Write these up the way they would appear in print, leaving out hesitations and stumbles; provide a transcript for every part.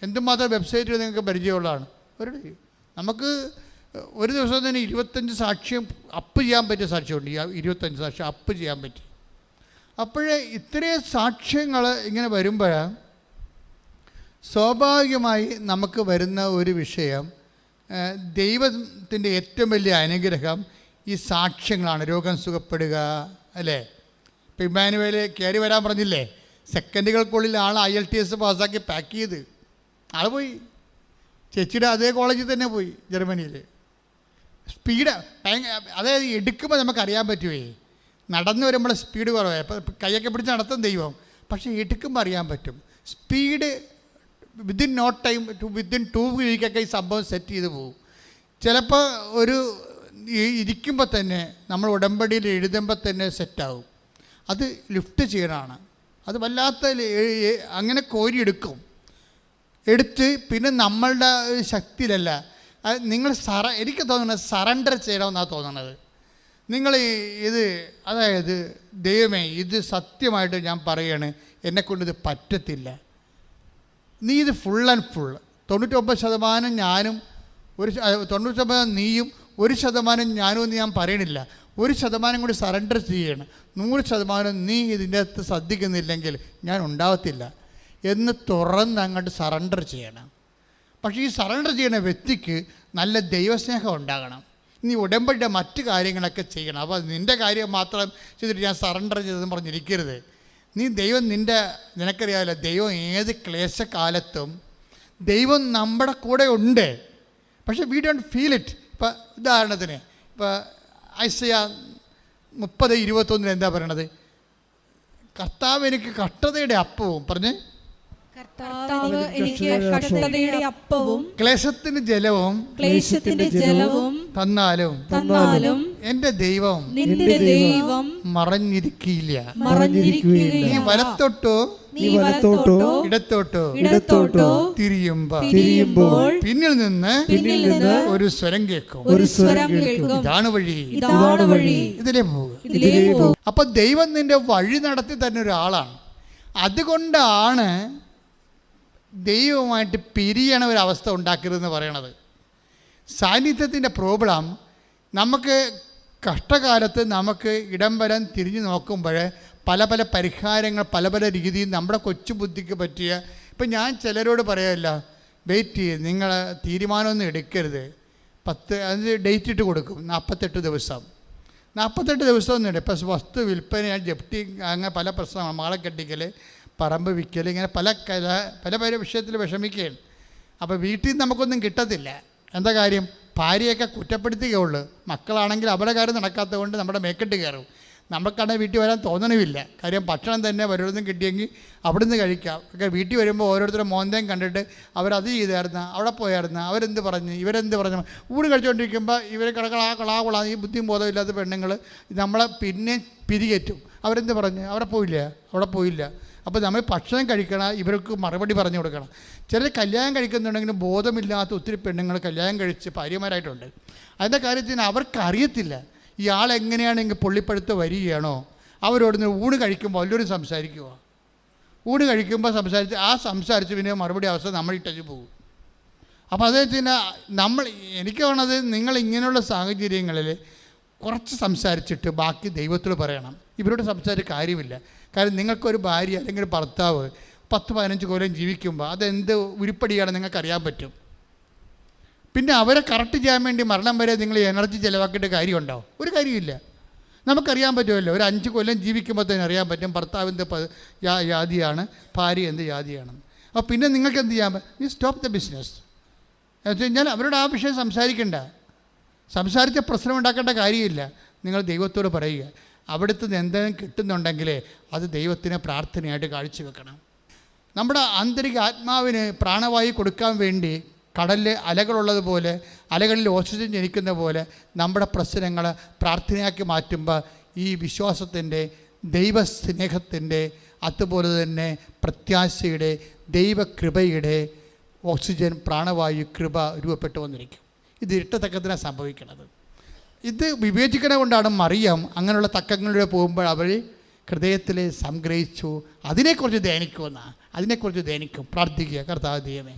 എന്തുമാത്രം വെബ്സൈറ്റുകൾ നിങ്ങൾക്ക് പരിചയമുള്ളതാണ്. നമുക്ക് ഒരു ദിവസം തന്നെ 25 സാക്ഷ്യം അപ്പ് ചെയ്യാൻ പറ്റിയ സാക്ഷ്യമുണ്ട്. 25 സാക്ഷ്യം അപ്പ് ചെയ്യാൻ പറ്റി. അപ്പോഴേ ഇത്രയും സാക്ഷ്യങ്ങൾ ഇങ്ങനെ വരുമ്പോഴാണ് സ്വാഭാവികമായി നമുക്ക് വരുന്ന ഒരു വിഷയം, ദൈവത്തിൻ്റെ ഏറ്റവും വലിയ അനുഗ്രഹം ഈ സാക്ഷ്യങ്ങളാണ്. രോഗം സുഖപ്പെടുക, അല്ലേ? ഇപ്പം ഇമ്മാനുവേൽ കയറി വരാൻ പറഞ്ഞില്ലേ, സെക്കൻഡുകൾക്കുള്ളിൽ ആൾ IELTS പാസ്സാക്കി പാക്ക് ചെയ്ത് ആൾ പോയി. ചേച്ചിയുടെ അതേ കോളേജിൽ തന്നെ പോയി, ജർമ്മനിയിൽ. സ്പീഡ് അതായത് എടുക്കുമ്പോൾ നമുക്കറിയാൻ പറ്റുമേ, നടന്നു വരുമ്പോൾ സ്പീഡ് കുറവായി. അപ്പം കൈയൊക്കെ പിടിച്ച് നടത്തും ദൈവം, പക്ഷേ എടുക്കുമ്പോൾ അറിയാൻ പറ്റും. Speed within no time within 2 വീക്കൊക്കെ ഈ സംഭവം സെറ്റ് ചെയ്ത് പോകും. ചിലപ്പോൾ ഒരു ഇരിക്കുമ്പോൾ തന്നെ നമ്മൾ ഉടമ്പടിയിൽ എഴുതുമ്പോൾ തന്നെ സെറ്റാവും. അത് ലിഫ്റ്റ് ചെയ്യണമാണ്. അത് വല്ലാത്ത അങ്ങനെ കോരിയെടുക്കും. എടുത്ത് പിന്നെ നമ്മളുടെ ശക്തിയിലല്ല, നിങ്ങൾ എനിക്ക് തോന്നുന്നത് സറണ്ടർ ചെയ്യണമെന്നാണ് തോന്നുന്നത്. നിങ്ങൾ ഇത് അതായത് ദൈവമേ ഇത് സത്യമായിട്ട് ഞാൻ പറയാണ്, എന്നെക്കൊണ്ടിത് പറ്റത്തില്ല, നീ ഇത് ഫുൾ ആൻഡ് ഫുൾ 99% ഞാനും 99% നീയും 1% ഞാനും എന്ന് ഞാൻ പറയണില്ല. 1% കൂടി സറണ്ടർ ചെയ്യണം. 100% നീ ഇതിൻ്റെ അകത്ത് ശ്രദ്ധിക്കുന്നില്ലെങ്കിൽ ഞാൻ ഉണ്ടാവത്തില്ല എന്ന് തുറന്ന് അങ്ങോട്ട് സറണ്ടർ ചെയ്യണം. പക്ഷേ ഈ സറണ്ടർ ചെയ്യുന്ന വ്യക്തിക്ക് നല്ല ദൈവസ്നേഹം ഉണ്ടാകണം. നീ ഉടമ്പടിയുടെ മറ്റു കാര്യങ്ങളൊക്കെ ചെയ്യണം. അപ്പോൾ നിൻ്റെ കാര്യം മാത്രം ചെയ്തിട്ട് ഞാൻ സറണ്ടർ ചെയ്തെന്ന് പറഞ്ഞിരിക്കരുത്. നീ ദൈവം നിനക്കറിയാമല്ലോ, ദൈവം ഏത് ക്ലേശകാലത്തും ദൈവം നമ്മുടെ കൂടെ ഉണ്ട്. പക്ഷേ വി ഡോണ്ട് ഫീൽ ഇറ്റ്. ഇപ്പം ഉദാഹരണത്തിന് ഇപ്പോൾ ഐസയ്യാ 30:21 എന്താ പറയണത്? കർത്താവ് എനിക്ക് കഷ്ടതയുടെ അപ്പവും പറഞ്ഞ് ക്ലേശത്തിന് ജലവും തന്നാലും എൻ്റെ ദൈവം മറഞ്ഞിരിക്കില്ല. നീ വലത്തോട്ടോ ഇടത്തോട്ടോ തിരിയുമ്പോൾ പിന്നിൽ നിന്ന് ഒരു സ്വരം കേൾക്കും. ഇതാണ് വഴി, ഇതിലേ പോകും. അപ്പൊ ദൈവം നിന്റെ വഴി നടത്തി തന്നെ ഒരാളാണ്. അതുകൊണ്ടാണ് ദൈവവുമായിട്ട് പിരിയണ ഒരവസ്ഥ ഉണ്ടാക്കരുതെന്ന് പറയണത്. സാന്നിധ്യത്തിൻ്റെ പ്രോബ്ലം നമുക്ക് കഷ്ടകാലത്ത് നമുക്ക് ഇടം വരാൻ തിരിഞ്ഞു നോക്കുമ്പോൾ പല പല പരിഹാരങ്ങൾ പല പല രീതിയിൽ നമ്മുടെ കൊച്ചു ബുദ്ധിക്ക് പറ്റിയ. ഇപ്പം ഞാൻ ചിലരോട് പറയാമല്ല, വെയിറ്റ് ചെയ്ത് നിങ്ങൾ തീരുമാനമൊന്നും എടുക്കരുത്. 10 ഡേറ്റ് ഇട്ട് കൊടുക്കും, 48 ദിവസം. 48 ദിവസമൊന്നും ഇപ്പം വസ്തു വിൽപ്പന, ജപ്തി, അങ്ങനെ പല പ്രശ്നമാണ്. മകളെ കെട്ടിക്കൽ, പറമ്പ് വിൽക്കൽ, ഇങ്ങനെ പല പല വിഷയത്തിൽ വിഷമിക്കുകയാണ്. അപ്പോൾ വീട്ടിൽ നിന്ന് നമുക്കൊന്നും കിട്ടത്തില്ല. എന്താ കാര്യം? ഭാര്യയൊക്കെ കുറ്റപ്പെടുത്തുകയുള്ളൂ. മക്കളാണെങ്കിൽ അവരുടെ കാര്യം നടക്കാത്തത് കൊണ്ട് നമ്മുടെ മേക്കെട്ട് കയറും. നമുക്കാണെങ്കിൽ വീട്ടിൽ വരാൻ തോന്നണമില്ല. കാര്യം ഭക്ഷണം തന്നെ വല്ലയിടത്തും കിട്ടിയെങ്കിൽ അവിടുന്ന് കഴിക്കാം. ഒക്കെ വീട്ടിൽ വരുമ്പോൾ ഓരോരുത്തരും മോന്തയും കണ്ടിട്ട് അവരത് ചെയ്തായിരുന്നു, അവിടെ പോയായിരുന്നു, അവരെന്ത് പറഞ്ഞു, ഇവരെന്ത് പറഞ്ഞു. ഊണ് കഴിച്ചുകൊണ്ടിരിക്കുമ്പോൾ ഇവർ കളാ ഈ ബുദ്ധിയും ബോധമില്ലാത്ത പെണ്ണുങ്ങൾ നമ്മളെ പിന്നെ പിരികേറ്റും. അവരെന്ത് പറഞ്ഞു? അവിടെ പോയില്ല. അപ്പോൾ നമ്മൾ ഭക്ഷണം കഴിക്കണം, ഇവർക്ക് മറുപടി പറഞ്ഞു കൊടുക്കണം. ചിലർ കല്യാണം കഴിക്കുന്നുണ്ടെങ്കിലും ബോധമില്ലാത്ത ഒത്തിരി പെണ്ണുങ്ങൾ കല്യാണം കഴിച്ച് ഭാര്യമാരായിട്ടുണ്ട്. അതിൻ്റെ കാര്യത്തിന് അവർക്കറിയത്തില്ല ഇയാൾ എങ്ങനെയാണെങ്കിൽ പൊള്ളിപ്പഴുത്ത് വരികയാണോ. അവരോട് ഊണ് കഴിക്കുമ്പോൾ വല്ലവരും സംസാരിക്കുക. ഊണ് കഴിക്കുമ്പോൾ സംസാരിച്ച് പിന്നെ മറുപടി അവസ്ഥ നമ്മൾ ഇട്ടു പോകും. അപ്പോൾ അദ്ദേഹത്തിന് എനിക്ക് വേണത് നിങ്ങൾ ഇങ്ങനെയുള്ള സാഹചര്യങ്ങളിൽ കുറച്ച് സംസാരിച്ചിട്ട് ബാക്കി ദൈവത്തോട് പറയണം. ഇവരോട് സംസാരിച്ച കാര്യമില്ല. കാരണം നിങ്ങൾക്കൊരു ഭാര്യ അല്ലെങ്കിൽ ഒരു ഭർത്താവ് 10-15 കൊല്ലം ജീവിക്കുമ്പോൾ അതെന്ത് ഉരുപ്പടിയാണെന്ന് നിങ്ങൾക്കറിയാൻ പറ്റും. പിന്നെ അവരെ കറക്റ്റ് ചെയ്യാൻ വേണ്ടി മരണം വരെ നിങ്ങൾ എനർജി ചിലവാക്കിയിട്ട് കാര്യമുണ്ടോ? ഒരു കാര്യമില്ല. നമുക്കറിയാൻ പറ്റുമല്ലോ. ഒരു 5 കൊല്ലം ജീവിക്കുമ്പോൾ തന്നെ അറിയാൻ പറ്റും ഭർത്താവ് എന്ത് ജാതിയാണ്, ഭാര്യ എന്ത് ജാതിയാണെന്ന്. അപ്പോൾ പിന്നെ നിങ്ങൾക്ക് എന്ത് ചെയ്യാൻ പറ്റും? നീ സ്റ്റോപ്പ് ദ ബിസിനസ് എന്ന് വെച്ച് കഴിഞ്ഞാൽ അവരോട് ആ വിഷയം സംസാരിച്ച പ്രശ്നം ഉണ്ടാക്കേണ്ട കാര്യമില്ല. നിങ്ങൾ ദൈവത്തോട് പറയുക. അവിടുത്തെ എന്തെങ്കിലും കിട്ടുന്നുണ്ടെങ്കിൽ അത് ദൈവത്തിന് പ്രാർത്ഥനയായിട്ട് കാഴ്ചവെക്കണം. നമ്മുടെ ആന്തരിക ആത്മാവിന് പ്രാണവായു കൊടുക്കാൻ വേണ്ടി കടലിൽ അലകളുള്ളതുപോലെ, അലകളിൽ ഓക്സിജൻ ജനിക്കുന്ന പോലെ നമ്മുടെ പ്രശ്നങ്ങൾ പ്രാർത്ഥനയാക്കി മാറ്റുമ്പോൾ ഈ വിശ്വാസത്തിൻ്റെ, ദൈവസ്നേഹത്തിൻ്റെ, അതുപോലെ തന്നെ പ്രത്യാശയുടെ, ദൈവകൃപയുടെ ഓക്സിജൻ, പ്രാണവായു, കൃപ രൂപപ്പെട്ടു വന്നിരിക്കും. ഇത് ഇരട്ടത്തക്കത്തിനാണ് സംഭവിക്കുന്നത്. ഇത് വിവേചിക്കണ കൊണ്ടാണ് മറിയം അങ്ങനെയുള്ള തക്കങ്ങളിലൂടെ പോകുമ്പോൾ അവർ ഹൃദയത്തിൽ സംഗ്രഹിച്ചു അതിനെക്കുറിച്ച് ധ്യാനിക്കുമെന്നാണ്. അതിനെക്കുറിച്ച് ധ്യാനിക്കും, പ്രാർത്ഥിക്കുക. കർത്താവ് ദൈവമേ,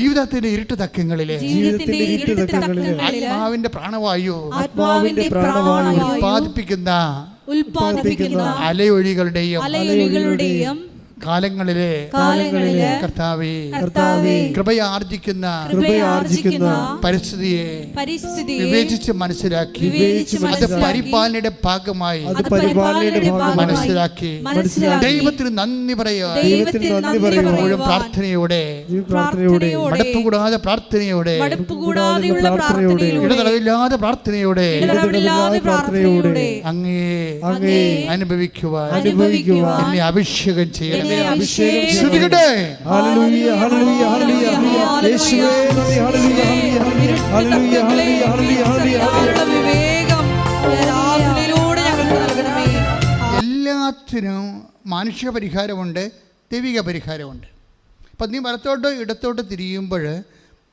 ജീവിതത്തിന്റെ ഇരുട്ട് തക്കങ്ങളിലെ ആത്മാവിന്റെ പ്രാണവായു ഉൽപ്പാദിപ്പിക്കുന്ന അലയൊഴികളുടെയും കാലങ്ങളിലെ കർത്താവേ കൃപയാർജിക്കുന്ന പരിസ്ഥിതിയെ വിവേചിച്ച് മനസ്സിലാക്കി അത് പരിപാലനയുടെ ഭാഗമായി മനസ്സിലാക്കി ദൈവത്തിന് നന്ദി പറയുക. പ്രാർത്ഥനയോടെ മടുപ്പുകൂടാതെ പ്രാർത്ഥനയോടെ ഇടതടവില്ലാതെ പ്രാർത്ഥനയോടെ അങ്ങേ അനുഭവിക്കുവാൻ എന്നെ അഭിഷേകം ചെയ്യണം. ശ്രദ്ധിക്കട്ടെ. ഹല്ലേലൂയ ഹല്ലേലൂയ ഹല്ലേലൂയ യേശുവേ നന്ദി. ഹല്ലേലൂയ ഹല്ലേലൂയ ഹല്ലേലൂയ ഹല്ലേലൂയ എല്ലാത്തിനും മാനുഷിക പരിഹാരമുണ്ട്, ദൈവിക പരിഹാരമുണ്ട്. അപ്പം നീ വലത്തോട്ടോ ഇടത്തോട്ട് തിരിയുമ്പോൾ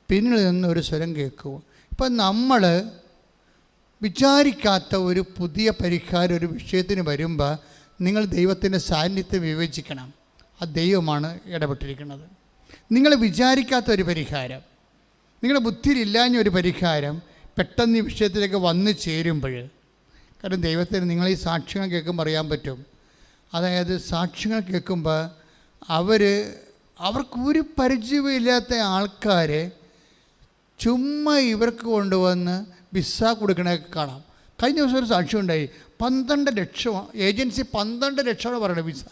പിന്നിൽ നിന്ന് ഒരു സ്വരം കേൾക്കും. ഇപ്പം നമ്മൾ വിചാരിക്കാത്ത ഒരു പുതിയ പരിഹാരം ഒരു വിഷയത്തിന് വരുമ്പോൾ നിങ്ങൾ ദൈവത്തിൻ്റെ സാന്നിധ്യം വിവേചിക്കണം. ആ ദൈവമാണ് ഇടപെട്ടിരിക്കുന്നത്. നിങ്ങൾ വിചാരിക്കാത്ത ഒരു പരിഹാരം, നിങ്ങളുടെ ബുദ്ധിയിലില്ലാഞ്ഞ ഒരു പരിഹാരം പെട്ടെന്ന് ഈ വിഷയത്തിലേക്ക് വന്നു ചേരുമ്പോൾ, കാരണം ദൈവത്തിന് നിങ്ങൾ ഈ സാക്ഷ്യങ്ങൾ കേൾക്കുമ്പോൾ അറിയാൻ പറ്റും. അതായത് സാക്ഷ്യങ്ങൾ കേൾക്കുമ്പോൾ അവർക്കൊരു പരിചയമില്ലാത്ത ആൾക്കാരെ ചുമ്മാ ഇവർക്ക് കൊണ്ടുവന്ന് വിസ കൊടുക്കണതൊക്കെ കാണാം. കഴിഞ്ഞ ദിവസം ഒരു സാക്ഷ്യം ഉണ്ടായി. 12 ലക്ഷം ഏജൻസി 12 ലക്ഷമാണ് പറയുന്നത് വിസ.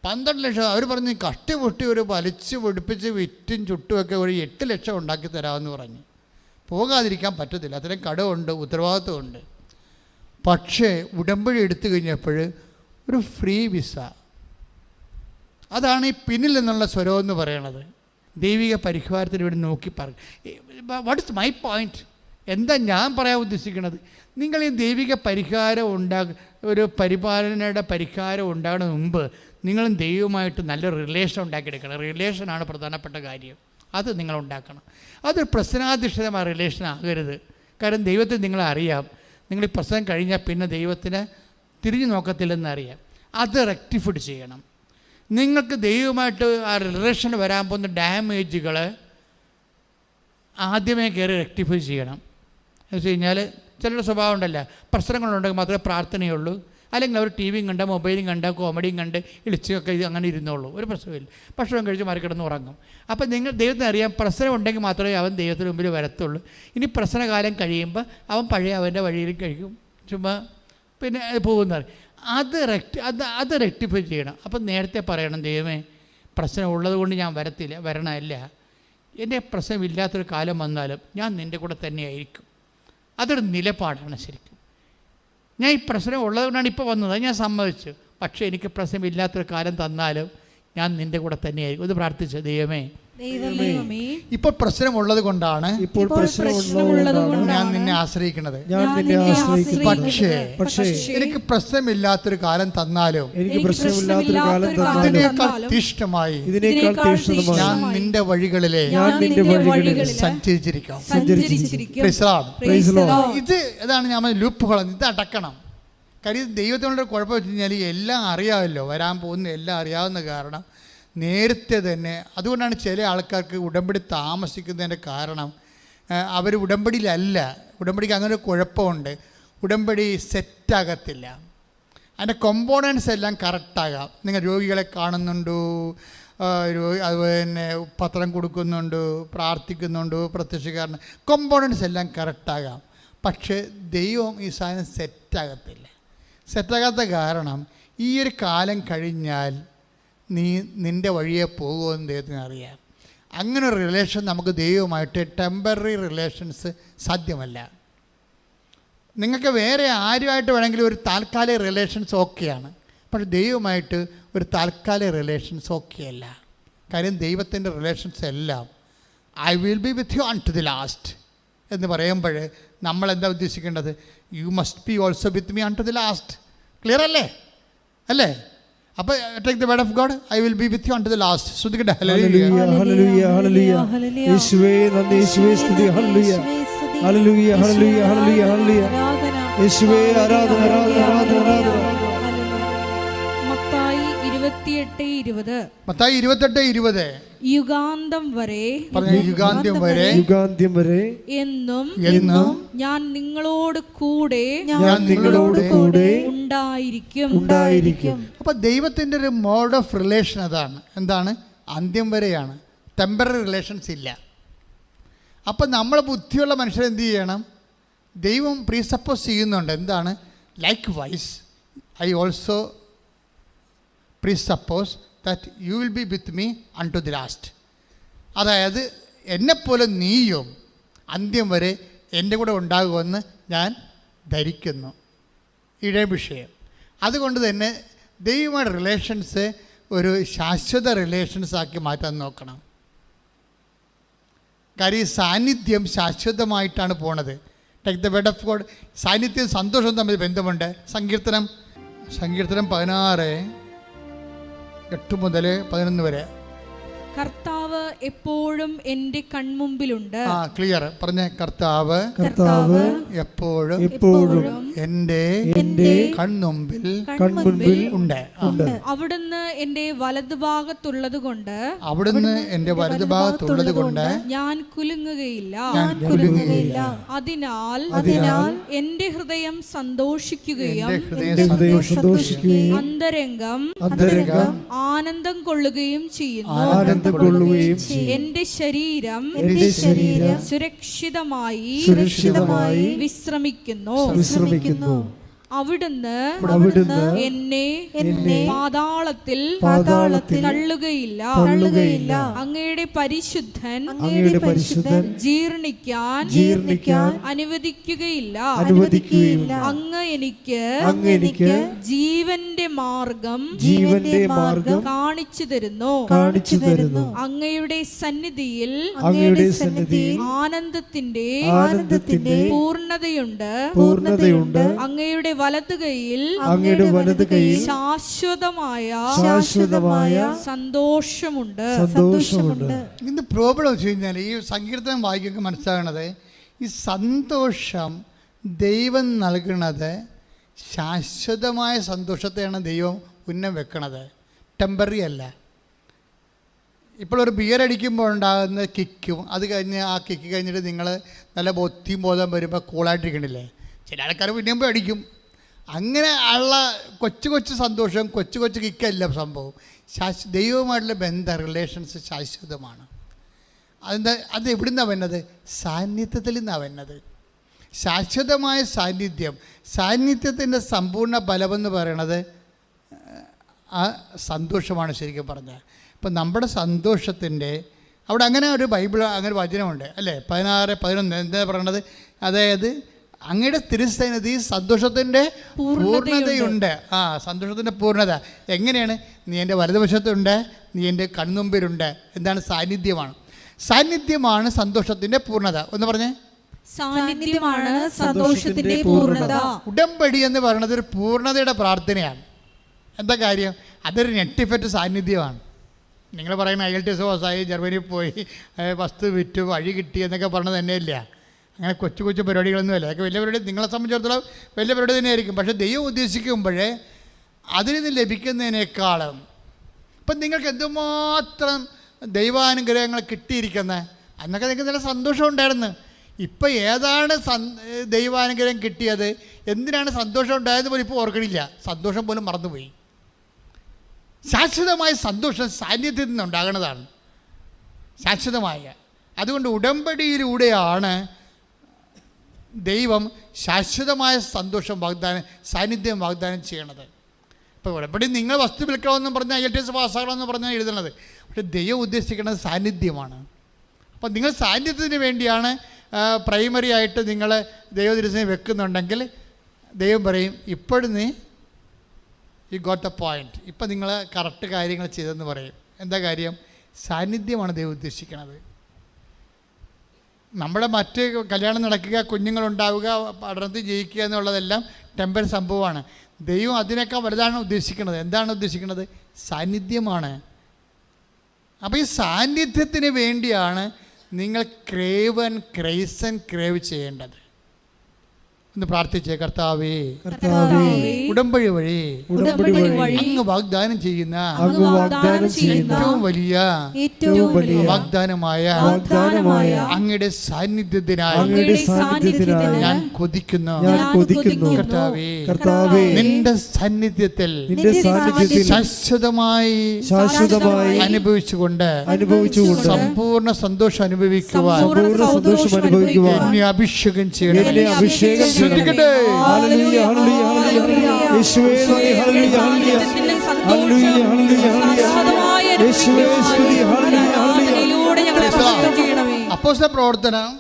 12 ലക്ഷം. അവർ പറഞ്ഞ് കഷ്ടിപൊട്ടി ഒരു വലിച്ച് പൊടിപ്പിച്ച് വിറ്റും ചുട്ടുമൊക്കെ ഒരു 8 ലക്ഷം ഉണ്ടാക്കി തരാമെന്ന് പറഞ്ഞ്. പോകാതിരിക്കാൻ പറ്റത്തില്ല, അത്രയും കടമുണ്ട്, ഉത്തരവാദിത്വമുണ്ട്. പക്ഷേ ഉടമ്പടി എടുത്തു കഴിഞ്ഞപ്പോൾ ഒരു ഫ്രീ വിസ. അതാണ് ഈ പിന്നിൽ നിന്നുള്ള സ്വരം എന്ന് പറയണത്. ദൈവിക പരിഹാരത്തിന് വേണ്ടി നോക്കി പറയും. What is my point? എന്താ ഞാൻ പറയാൻ ഉദ്ദേശിക്കുന്നത്? നിങ്ങൾ ഈ ദൈവിക പരിഹാരം ഒരു പരിപാലനയുടെ പരിഹാരം ഉണ്ടാകുന്നതിന് മുമ്പ് നിങ്ങളും ദൈവമായിട്ട് നല്ല റിലേഷൻ ഉണ്ടാക്കിയെടുക്കണം. റിലേഷനാണ് പ്രധാനപ്പെട്ട കാര്യം. അത് നിങ്ങൾ ഉണ്ടാക്കണം. അതൊരു പ്രശ്നാധിഷ്ഠിതമായ റിലേഷൻ ആകരുത്. കാരണം ദൈവത്തെ നിങ്ങളെ അറിയാം. നിങ്ങൾ ഈ പ്രശ്നം കഴിഞ്ഞാൽ പിന്നെ ദൈവത്തിന് തിരിഞ്ഞു നോക്കത്തില്ലെന്നറിയാം. അത് റെക്ടിഫൈഡ് ചെയ്യണം. നിങ്ങൾക്ക് ദൈവമായിട്ട് ആ റിലേഷൻ വരാൻ പോകുന്ന ഡാമേജുകൾ ആദ്യമേ കയറി റെക്ടിഫൈ ചെയ്യണം. എന്ന് വെച്ച് കഴിഞ്ഞാൽ ചിലരുടെ സ്വഭാവം ഉണ്ടല്ല, പ്രശ്നങ്ങളുണ്ടെങ്കിൽ മാത്രമേ പ്രാർത്ഥനയുള്ളൂ, അല്ലെങ്കിൽ അവർ ടി വിയും കണ്ട മൊബൈലും കണ്ട കോമഡിയും കണ്ട് ഇളിച്ചൊക്കെ അങ്ങനെ ഇരുന്നുള്ളൂ, ഒരു പ്രശ്നമില്ല, ഭക്ഷണം കഴിച്ച് മറിക്കിടന്ന് ഉറങ്ങും. അപ്പം നിങ്ങൾ ദൈവത്തിന് അറിയാം, പ്രശ്നം ഉണ്ടെങ്കിൽ മാത്രമേ അവൻ ദൈവത്തിന് മുമ്പിൽ വരത്തുള്ളൂ. ഇനി പ്രശ്നകാലം കഴിയുമ്പോൾ അവൻ പഴയ അവൻ്റെ വഴിയിൽ കഴിക്കും, ചുമ്മാ പിന്നെ പോകുന്നത്. അത് റെക്ടിഫൈ ചെയ്യണം. അപ്പം നേരത്തെ പറയണം, ദൈവമേ പ്രശ്നം ഉള്ളത് കൊണ്ട് ഞാൻ വരണമല്ല, എൻ്റെ പ്രശ്നമില്ലാത്തൊരു കാലം വന്നാലും ഞാൻ നിൻ്റെ കൂടെ തന്നെയായിരിക്കും. അതൊരു നിലപാടാണ് ശരിക്കും. ഞാൻ ഈ പ്രശ്നം ഉള്ളതുകൊണ്ടാണ് ഇപ്പോൾ വന്നത്, ഞാൻ സമ്മതിച്ചു. പക്ഷേ എനിക്ക് പ്രശ്നമില്ലാത്തൊരു കാലം തന്നാലും ഞാൻ നിൻ്റെ കൂടെ തന്നെയായിരിക്കും. ഇത് പ്രാർത്ഥിച്ചു, ദൈവമേ ഇപ്പോൾ പ്രശ്നമുള്ളത് കൊണ്ടാണ് ഞാൻ നിന്നെ ആശ്രയിക്കുന്നത്. പക്ഷേ എനിക്ക് പ്രശ്നമില്ലാത്തൊരു കാലം തന്നാലും ഇതിനേക്കാൾ തീഷ്ണമായി ഞാൻ നിന്റെ വഴികളിലെ സഞ്ചരിച്ചിരിക്കാം. ഇത് ഇതാണ് ഞാൻ ലൂപ്പ് ഹോൾ. ഇത് അടക്കണം. കാര്യം ദൈവത്തിനോട് കുഴപ്പം വെച്ച് കഴിഞ്ഞാൽ എല്ലാം അറിയാമല്ലോ, വരാൻ പോകുന്ന എല്ലാം അറിയാവുന്ന കാരണം നേരത്തെ തന്നെ. അതുകൊണ്ടാണ് ചില ആൾക്കാർക്ക് ഉടമ്പടി താമസിക്കുന്നതിൻ്റെ കാരണം അവർ ഉടമ്പടിയിലല്ല. ഉടമ്പടിക്ക് അങ്ങനെ ഒരു കുഴപ്പമുണ്ട്, ഉടമ്പടി സെറ്റാകത്തില്ല. അതിൻ്റെ കോമ്പോണൻസ് എല്ലാം കറക്റ്റാകാം. നിങ്ങൾ രോഗികളെ കാണുന്നുണ്ടോ, അതുപോലെ തന്നെ പത്രം കൊടുക്കുന്നുണ്ട്, പ്രാർത്ഥിക്കുന്നുണ്ട്, പ്രത്യക്ഷീകരണം, കോമ്പോണൻസ് എല്ലാം കറക്റ്റാകാം. പക്ഷേ ദൈവം ഈ സാധനം സെറ്റാകത്തില്ല. സെറ്റാകാത്ത കാരണം ഈ ഒരു കാലം കഴിഞ്ഞാൽ നിൻ്റെ വഴിയെ പോകുമെന്ന് ദൈവത്തിന് അറിയാം. അങ്ങനെ ഒരു റിലേഷൻ നമുക്ക് ദൈവമായിട്ട് ടെമ്പററി റിലേഷൻസ് സാധ്യമല്ല. നിങ്ങൾക്ക് വേറെ ആരുമായിട്ട് വേണമെങ്കിലും ഒരു താൽക്കാലിക റിലേഷൻസ് ഓക്കെയാണ്, പക്ഷെ ദൈവമായിട്ട് ഒരു താൽക്കാലിക റിലേഷൻസ് ഓക്കെയല്ല. കാര്യം ദൈവത്തിൻ്റെ റിലേഷൻസ് എല്ലാം I will be with you unto the last എന്ന് പറയുമ്പോൾ നമ്മളെന്താ ഉദ്ദേശിക്കേണ്ടത്? You must be also with me unto the last. Clear അല്ലേ? അല്ലേ? അപ്പോൾ take the word of God, I will be with you unto the last. ശ്രദ്ധിക്കട്ടെ. ഹല്ലേലൂയ ഹല്ലേലൂയ ഹല്ലേലൂയ യേശുവേ നന്ദി, യേശുവേ സ്തുതി. ഹല്ലേലൂയ ഹല്ലേലൂയ ഹല്ലേലൂയ ഹല്ലേലൂയ ഹല്ലേലൂയ യേശുവേ ആരാധന ആരാധന ആരാധന ആരാധന. മത്തായി 20 28:20. മത്തായി 28:20. യുഗാന്തം വരെ, യുഗാന്ത്യം വരെ, യുഗാന്ത്യം വരെ എന്നും ഞാൻ നിങ്ങളോട് കൂടെ ഉണ്ടായിരിക്കും. അപ്പൊ ദൈവത്തിൻ്റെ ഒരു മോഡ് ഓഫ് റിലേഷൻ അതാണ്. എന്താണ്? അന്ത്യം വരെയാണ്. ടെമ്പററി റിലേഷൻസ് ഇല്ല. അപ്പം നമ്മൾ ബുദ്ധിയുള്ള മനുഷ്യർ എന്ത് ചെയ്യണം? ദൈവം പ്രീസപ്പോസ് ചെയ്യുന്നുണ്ട്. എന്താണ്? Likewise I also presuppose that you will be with me unto the last. അതായത് എന്നെപ്പോലെ നീയും അന്ത്യം വരെ എൻ്റെ കൂടെ ഉണ്ടാകുമെന്ന് ഞാൻ ധരിക്കുന്നു. ഇടേ വിഷയം. അതുകൊണ്ട് തന്നെ ദൈവമായിട്ട് റിലേഷൻസ് ഒരു ശാശ്വത റിലേഷൻസ് ആക്കി മാറ്റാൻ നോക്കണം. കാര്യം ഈ സാന്നിധ്യം ശാശ്വതമായിട്ടാണ് പോണത്. Take the word of God. സാന്നിധ്യം സന്തോഷവും തമ്മിൽ ബന്ധമുണ്ട്. സങ്കീർത്തനം 16:8-11 വരെ. കർത്താവ് എപ്പോഴും എൻ്റെ കൺമുമ്പിലുണ്ട്. ക്ലിയർ പറഞ്ഞേ. കർത്താവ് എപ്പോഴും എൻ്റെ കൺമുമ്പിൽ ഉണ്ട്. അവിടുന്ന് എൻ്റെ വലതുഭാഗത്തുള്ളത് കൊണ്ട് ഞാൻ കുലുങ്ങുകയില്ല. അതിനാൽ എൻ്റെ ഹൃദയം സന്തോഷിക്കുകയും അന്തരംഗം ആനന്ദം കൊള്ളുകയും ചെയ്യുന്നു. എന്റെ ശരീരം സുരക്ഷിതമായി വിശ്രമിക്കുന്നു. അവിടുന്ന് എന്നെ പാതാളത്തിൽ തള്ളുകയില്ല. അങ്ങയുടെ പരിശുദ്ധൻ ജീർണിക്കാൻ അനുവദിക്കുകയില്ല. അങ്ങ് എനിക്ക് ജീവന്റെ മാർഗം കാണിച്ചു തരുന്നു. അങ്ങയുടെ സന്നിധിയിൽ ആനന്ദത്തിന്റെ പൂർണ്ണതയുണ്ട്. അങ്ങയുടെ വലതു കൈയിൽ ശാശ്വതമായ സന്തോഷമുണ്ട്. ഇന്ന് പ്രോബ്ലം വെച്ച് കഴിഞ്ഞാൽ ഈ സങ്കീർത്തനം വായിക്കുമ്പോൾ മനസ്സിലാകണത് ഈ സന്തോഷം ദൈവം നൽകുന്നത് ശാശ്വതമായ സന്തോഷത്തെയാണ് ദൈവം ഉന്നം വെക്കണത്, ടെമ്പററി അല്ല. ഇപ്പോൾ ഒരു ബിയർ അടിക്കുമ്പോൾ ഉണ്ടാകുന്ന കിക്കും അത് കഴിഞ്ഞ് ആ കിക്ക് കഴിഞ്ഞിട്ട് നിങ്ങൾ നല്ല ബോധം വരുമ്പോൾ കൂളായിട്ടിരിക്കണില്ലേ? ചില ആൾക്കാർ പിന്നെയും പോയി അടിക്കും. അങ്ങനെ ഉള്ള കൊച്ചു സന്തോഷം, കൊച്ചു കിക്കല്ല സംഭവം. ദൈവവുമായിട്ടുള്ള റിലേഷൻസ് ശാശ്വതമാണ്. അത് എവിടുന്നാണ് വരുന്നത്? സാന്നിധ്യത്തിൽ നിന്നാണ് വരുന്നത്. ശാശ്വതമായ സാന്നിധ്യത്തിൻ്റെ സമ്പൂർണ്ണ ബലമെന്ന് പറയണത് ആ സന്തോഷമാണ്. ശരിക്കും പറഞ്ഞാൽ ഇപ്പം നമ്മുടെ സന്തോഷത്തിൻ്റെ അവിടെ അങ്ങനെ ഒരു അങ്ങനെ വചനമുണ്ട് അല്ലേ? 16:11 എന്താ പറയണത്? അതായത് അങ്ങയുടെ തിരുസന്നിധി സന്തോഷത്തിൻ്റെ പൂർണ്ണതയുണ്ട്. സന്തോഷത്തിൻ്റെ പൂർണ്ണത എങ്ങനെയാണ്? നീ എൻ്റെ വലതുവശത്തുണ്ട്, നീ എൻ്റെ കൺമുമ്പിലുണ്ട്. എന്താണ്? സാന്നിധ്യമാണ് സന്തോഷത്തിൻ്റെ പൂർണ്ണത. ഒന്ന് പറഞ്ഞേ. സാന്നിധ്യമാണ് സന്തോഷത്തിന്റെ പൂർണ്ണത. ഉടമ്പടി എന്ന് പറയുന്നത് ഒരു പൂർണ്ണതയുടെ പ്രാർത്ഥനയാണ്. എന്താ കാര്യം? അതൊരു നെറ്റിഫെറ്റ് സാന്നിധ്യമാണ്. നിങ്ങൾ പറയുന്ന IELTS പാസ്സായി, ജർമ്മനിയിൽ പോയി, വസ്തു വിറ്റു, വഴി കിട്ടി എന്നൊക്കെ പറഞ്ഞത് തന്നെയില്ല. അങ്ങനെ കൊച്ചു പരിപാടികളൊന്നുമല്ല. അതൊക്കെ വലിയ പരിപാടി, നിങ്ങളെ സംബന്ധിച്ചിടത്തോളം വലിയ പരിപാടി തന്നെയായിരിക്കും. പക്ഷേ ദൈവം ഉദ്ദേശിക്കുമ്പോഴേ അതിൽ നിന്ന് ലഭിക്കുന്നതിനേക്കാളും ഇപ്പം നിങ്ങൾക്ക് എന്തുമാത്രം ദൈവാനുഗ്രഹങ്ങൾ കിട്ടിയിരിക്കുന്നത്, അന്നൊക്കെ നിങ്ങൾക്ക് നല്ല സന്തോഷം ഉണ്ടായിരുന്നു. ഇപ്പം ഏതാണ് ദൈവാനുഗ്രഹം കിട്ടിയത്, എന്തിനാണ് സന്തോഷം ഉണ്ടായത് പോലും ഇപ്പോൾ ഓർക്കണില്ല. സന്തോഷം പോലും മറന്നുപോയി. ശാശ്വതമായ സന്തോഷം സാന്നിധ്യത്തിൽ നിന്നുണ്ടാകുന്നതാണ്, ശാശ്വതമായ. അതുകൊണ്ട് ഉടമ്പടിയിലൂടെയാണ് ദൈവം ശാശ്വതമായ സന്തോഷം സാന്നിധ്യം വാഗ്ദാനം ചെയ്യണത്. ഇപ്പോൾ ഉടമ്പടി നിങ്ങൾ വസ്തു വിൽക്കണമെന്നും പറഞ്ഞാൽ IELTS പാസ്സാകണമെന്ന് പറഞ്ഞാൽ എഴുതുന്നത്. പക്ഷേ ദൈവം ഉദ്ദേശിക്കുന്നത് സാന്നിധ്യമാണ്. അപ്പോൾ നിങ്ങൾ സാന്നിധ്യത്തിന് വേണ്ടിയാണ് പ്രൈമറി ആയിട്ട് നിങ്ങൾ ദൈവതിരുസേന വെക്കുന്നുണ്ടെങ്കിൽ ദൈവം പറയും, ഇപ്പോഴും നീ യു ഗോട്ട് ദ പോയിന്റ്, ഇപ്പം നിങ്ങൾ കറക്റ്റ് കാര്യങ്ങൾ ചെയ്തെന്ന് പറയും. എന്താ കാര്യം? സാന്നിധ്യമാണ് ദൈവം ഉദ്ദേശിക്കുന്നത്. നമ്മുടെ മറ്റ് കല്യാണം നടക്കുക, കുഞ്ഞുങ്ങളുണ്ടാവുക, പഠനത്തിൽ ജയിക്കുക എന്നുള്ളതെല്ലാം ടെമ്പററി സംഭവമാണ്. ദൈവം അതിനേക്കാൾ വലുതാണ് ഉദ്ദേശിക്കുന്നത്. എന്താണ് ഉദ്ദേശിക്കുന്നത്? സാന്നിധ്യമാണ്. അപ്പോൾ ഈ സാന്നിധ്യത്തിന് വേണ്ടിയാണ് നിങ്ങൾ ക്രേവ് ചെയ്യേണ്ടത്. ഒന്ന് പ്രാർത്ഥിച്ചേ. കർത്താവേ, കർത്താവേ, ഉടമ്പടി വഴി ഉടമ്പടി വഴി അങ്ങ് വാഗ്ദാനം ചെയ്യുന്ന അങ്ങ് വാഗ്ദാനം ചെയ്യുന്ന ഏറ്റവും വലിയ വലിയ വാഗ്ദാനമായ അങ്ങയുടെ സാന്നിധ്യത്തിനായി ഞാൻ കൊതിക്കുന്നു. കർത്താവേ, കർത്താവേ, നിന്റെ സാന്നിധ്യത്തിൽ ശാശ്വതമായി അനുഭവിച്ചുകൊണ്ട് സമ്പൂർണ്ണ സന്തോഷം അനുഭവിക്കുവാൻ എന്നെ അഭിഷേകം ചെയ്യണം. ശ്രദ്ധിക്കട്ടെ. ഹല്ലേലൂയ, ഹല്ലേലൂയ, ഹല്ലേലൂയ. യേശുവേ നന്ദി, ഹല്ലേലൂയ, ഹല്ലേലൂയ. ഹല്ലേലൂയ, ഹല്ലേലൂയ, ഹല്ലേലൂയ. യേശുവേ സ്തുതി, ഹല്ലേലൂയ, ഹല്ലേലൂയ. അപ്പോസ്തല പ്രവർത്തനം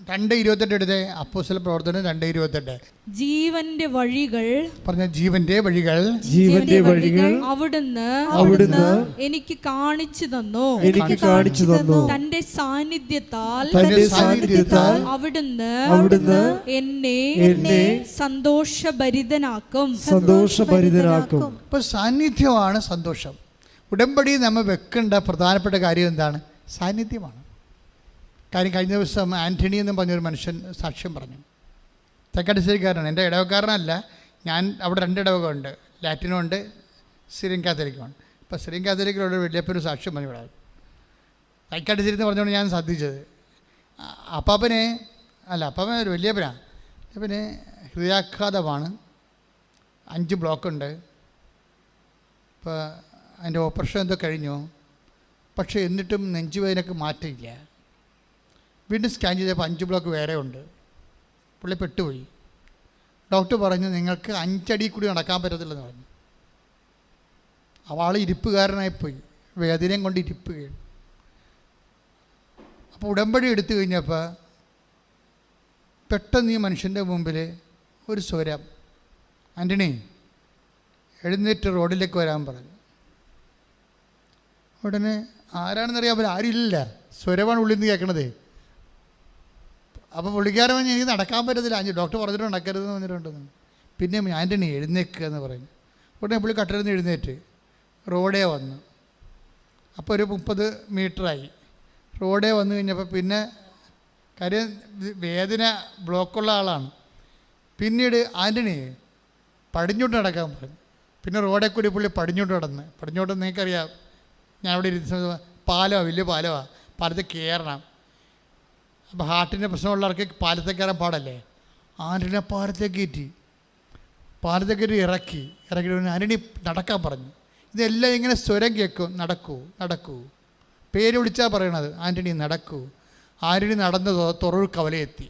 2:28 എടുത്തേ. അപ്പോസ്തല പ്രവർത്തനം 2:28. ജീവന്റെ വഴികൾ പറഞ്ഞ ജീവന്റെ വഴികൾ അവിടുന്ന് എനിക്ക് കാണിച്ചു തന്നു. തന്റെ സാന്നിധ്യത്താൽ അവിടുന്ന് എന്നെ സന്തോഷഭരിതനാക്കും. ഇപ്പൊ സാന്നിധ്യമാണ് സന്തോഷം. ഉടമ്പടി നമ്മൾ വെക്കേണ്ട പ്രധാനപ്പെട്ട കാര്യം എന്താണ്? സാന്നിധ്യമാണ്. കാര്യം കഴിഞ്ഞ ദിവസം ആൻ്റണി എന്ന് പറഞ്ഞൊരു മനുഷ്യൻ സാക്ഷ്യം പറഞ്ഞു. തെക്കടിശ്ശേരിക്കാരനാണ്, എൻ്റെ ഇടവക്കാരനല്ല. ഞാൻ അവിടെ 2 ഇടവക ഉണ്ട്, ലാറ്റിനും ഉണ്ട്, സിറിയൻ കാത്തലിക്കുമാണ്. ഇപ്പോൾ സിറിയൻ കാത്തലിക്കിലുള്ള വലിയപ്പൊരു സാക്ഷ്യം പറഞ്ഞു ഇവിടെ. തെക്കടിശ്ശേരി എന്ന് പറഞ്ഞുകൊണ്ട് ഞാൻ ശ്രദ്ധിച്ചത്, അപ്പാപ്പൻ ഒരു വലിയപ്പനാണ്. പിന്നെ ഹൃദയാഘാതമാണ്, 5 ബ്ലോക്കുണ്ട്. ഇപ്പോൾ അതിൻ്റെ ഓപ്പറേഷൻ എന്തോ കഴിഞ്ഞു. പക്ഷേ എന്നിട്ടും നെഞ്ചുവേദനക്ക് മാറ്റമില്ല. വീണ്ടും സ്കാൻ ചെയ്തപ്പോൾ 5 ബ്ലോക്ക് വേറെ ഉണ്ട്. പുള്ളി പെട്ടുപോയി. ഡോക്ടർ പറഞ്ഞു നിങ്ങൾക്ക് 5 അടി കൂടി നടക്കാൻ പറ്റത്തില്ലെന്ന് പറഞ്ഞു. അവൾ ഇരിപ്പുകാരനായിപ്പോയി, വേദനയും കൊണ്ട് ഇരിപ്പുകയാണ്. അപ്പോൾ ഉടമ്പടി എടുത്തു കഴിഞ്ഞപ്പോൾ പെട്ടെന്ന് ഈ മനുഷ്യൻ്റെ മുമ്പിൽ ഒരു സ്വരം, ആൻ്റണി എഴുന്നേറ്റ് റോഡിലേക്ക് വരാൻ പറഞ്ഞു. ഉടനെ ആരാണെന്നറിയാൻ പറ്റില്ല, ആരുമില്ല, സ്വരമാണ് ഉള്ളിൽ നിന്ന് കേൾക്കണത്. അപ്പോൾ പുള്ളിക്കാരൻ പറഞ്ഞ് എനിക്ക് നടക്കാൻ പറ്റത്തില്ല, ഡോക്ടർ പറഞ്ഞിട്ട് നടക്കരുതെന്ന് പറഞ്ഞിട്ടുണ്ടെന്ന്. പിന്നെ ആൻ്റണി എഴുന്നേക്കുക എന്ന് പറഞ്ഞു. ഉടനെ പുള്ളി കട്ടലിൽ നിന്ന് എഴുന്നേറ്റ് റോഡേ വന്നു. അപ്പോൾ ഒരു 30 മീറ്ററായി. റോഡേ വന്നു കഴിഞ്ഞപ്പോൾ പിന്നെ കാര്യം വേദന ബ്ലോക്കുള്ള ആളാണ്. പിന്നീട് ആൻ്റണി പടിഞ്ഞോട്ട് നടക്കാൻ പറഞ്ഞു. പിന്നെ റോഡേ കൂടി പുള്ളി പടിഞ്ഞോട്ട് നിങ്ങൾക്കറിയാം, ഞാൻ അവിടെ ഇരുന്ന പാലമാണ്, വലിയ പാലമാണ്, പാലത്തിൽ കയറണം. അപ്പോൾ ഹാർട്ടിൻ്റെ പ്രശ്നമുള്ളവർക്ക് പാലത്തിൽ കയറാൻ പാടല്ലേ. ആൻ്റണിനെ പാലത്തേക്ക് ഇറക്കി ആൻ്റണി നടക്കാൻ പറഞ്ഞു. ഇതെല്ലാം ഇങ്ങനെ സ്വരം കേൾക്കും, നടക്കൂ പേര് വിളിച്ചാൽ പറയണത്, ആൻ്റണി നടക്കൂ. ആൻ്റണി നടന്ന് തുറവൂർ കവലയെത്തി.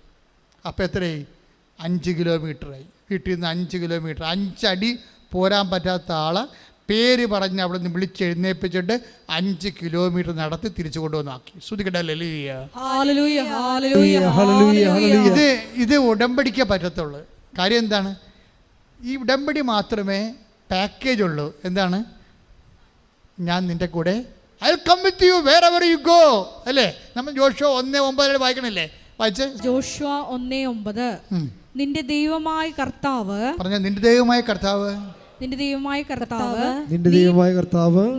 അപ്പോൾ എത്രയായി? 5 കിലോമീറ്ററായി. വീട്ടിൽ നിന്ന് 5 കിലോമീറ്റർ, 5 അടി പോരാൻ പറ്റാത്ത ആളെ പേര് പറഞ്ഞ് അവിടെ നിന്ന് വിളിച്ചെഴുന്നേപ്പിച്ചിട്ട് 5 കിലോമീറ്റർ നടത്തി തിരിച്ചു കൊണ്ടുവന്നാക്കി. ഇത് ഉടമ്പടിക്കേ പറ്റത്തുള്ളൂ. കാര്യം എന്താണ്? ഈ ഉടമ്പടി മാത്രമേ പാക്കേജ് ഉള്ളൂ. എന്താണ്? ഞാൻ നിൻ്റെ കൂടെ, I will come with you wherever you go, അല്ലേ? നമ്മൾ ജോഷുവ 1:9 വായിക്കണല്ലേ? വായിച്ച് ജോഷുവ 1:9. നിന്റെ ദൈവമായ കർത്താവ് പറഞ്ഞ നിന്റെ ദൈവമായ കർത്താവ്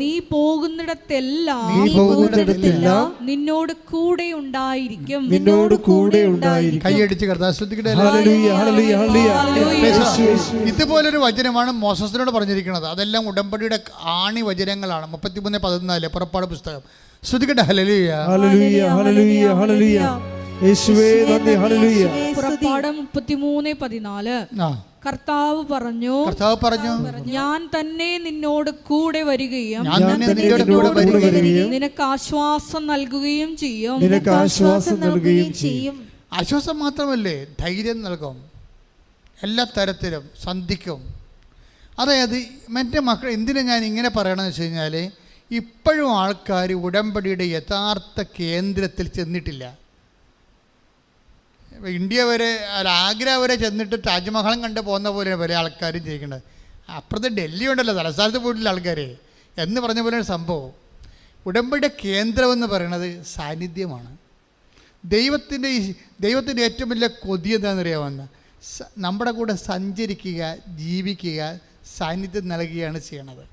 നീ പോകുന്നിടത്തെല്ലാം നിന്നോട് കൂടെ ഉണ്ടായിരിക്കും. കൈയടിച്ച് കർത്താവ് ശ്രദ്ധിക്കട്ടെ. ഇതുപോലൊരു വചനമാണ് മോസസിനോട് പറഞ്ഞിരിക്കുന്നത്. അതെല്ലാം ഉടമ്പടിയുടെ ആണി വചനങ്ങളാണ്. 33:14 പുറപ്പാട് പുസ്തകം. ശ്രദ്ധിക്കട്ടെ. ഹല്ലേലൂയ, ഹല്ലേലൂയ, ഹല്ലേലൂയ, ഹല്ലേലൂയ. യേശുവേ നന്ദി, ഹല്ലേലൂയ. പുറപ്പാട് 33:14. കർത്താവ് പറഞ്ഞു, ഞാൻ തന്നെ നിന്നോട് കൂടെ വരികയും നിനക്ക് ആശ്വാസം നൽകുകയും ചെയ്യും. ആശ്വാസം മാത്രമല്ലേ, ധൈര്യം നൽകും, എല്ലാ തരത്തിലും സന്ധിക്കും. അതായത് എൻ്റെ മക്കൾ, എന്തിനാ ഞാൻ ഇങ്ങനെ പറയണമെന്ന് വെച്ച് കഴിഞ്ഞാൽ, ഇപ്പോഴും ആൾക്കാർ ഉടമ്പടിയുടെ യഥാർത്ഥ കേന്ദ്രത്തിൽ ചെന്നിട്ടില്ല. ഇന്ത്യ വരെ, ആഗ്ര വരെ ചെന്നിട്ട് താജ്മഹൽ കണ്ട് പോകുന്ന പോലെ പല ആൾക്കാരും ചെയ്യിക്കേണ്ടത്. അപ്പുറത്ത് ഡൽഹി ഉണ്ടല്ലോ, തലസ്ഥാനത്ത് പോയിട്ടില്ല ആൾക്കാർ എന്ന് പറഞ്ഞ പോലെ സംഭവം. ഉടമ്പടിയുടെ കേന്ദ്രമെന്ന് പറയുന്നത് സാന്നിധ്യമാണ്. ദൈവത്തിൻ്റെ ഏറ്റവും വലിയ കൊതി എന്താണെന്നറിയാമെന്ന്, നമ്മുടെ കൂടെ സഞ്ചരിക്കുക, ജീവിക്കുക, സാന്നിധ്യം നൽകുകയാണ് ചെയ്യണത്.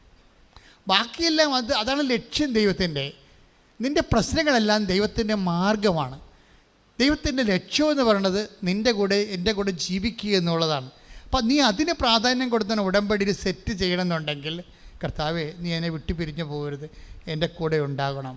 ബാക്കിയെല്ലാം അതാണ് ലക്ഷ്യം ദൈവത്തിൻ്റെ. നിൻ്റെ പ്രശ്നങ്ങളെല്ലാം ദൈവത്തിൻ്റെ മാർഗമാണ്. ദൈവത്തിൻ്റെ ലക്ഷ്യം എന്ന് പറയുന്നത് നിൻ്റെ കൂടെ എൻ്റെ കൂടെ ജീവിക്കുക എന്നുള്ളതാണ്. അപ്പം നീ അതിന് പ്രാധാന്യം കൊടുത്തന്നെ ഉടമ്പടിയിൽ സെറ്റ് ചെയ്യണമെന്നുണ്ടെങ്കിൽ, കർത്താവേ നീ എന്നെ വിട്ടു പിരിഞ്ഞു പോകരുത്, എൻ്റെ കൂടെ ഉണ്ടാകണം.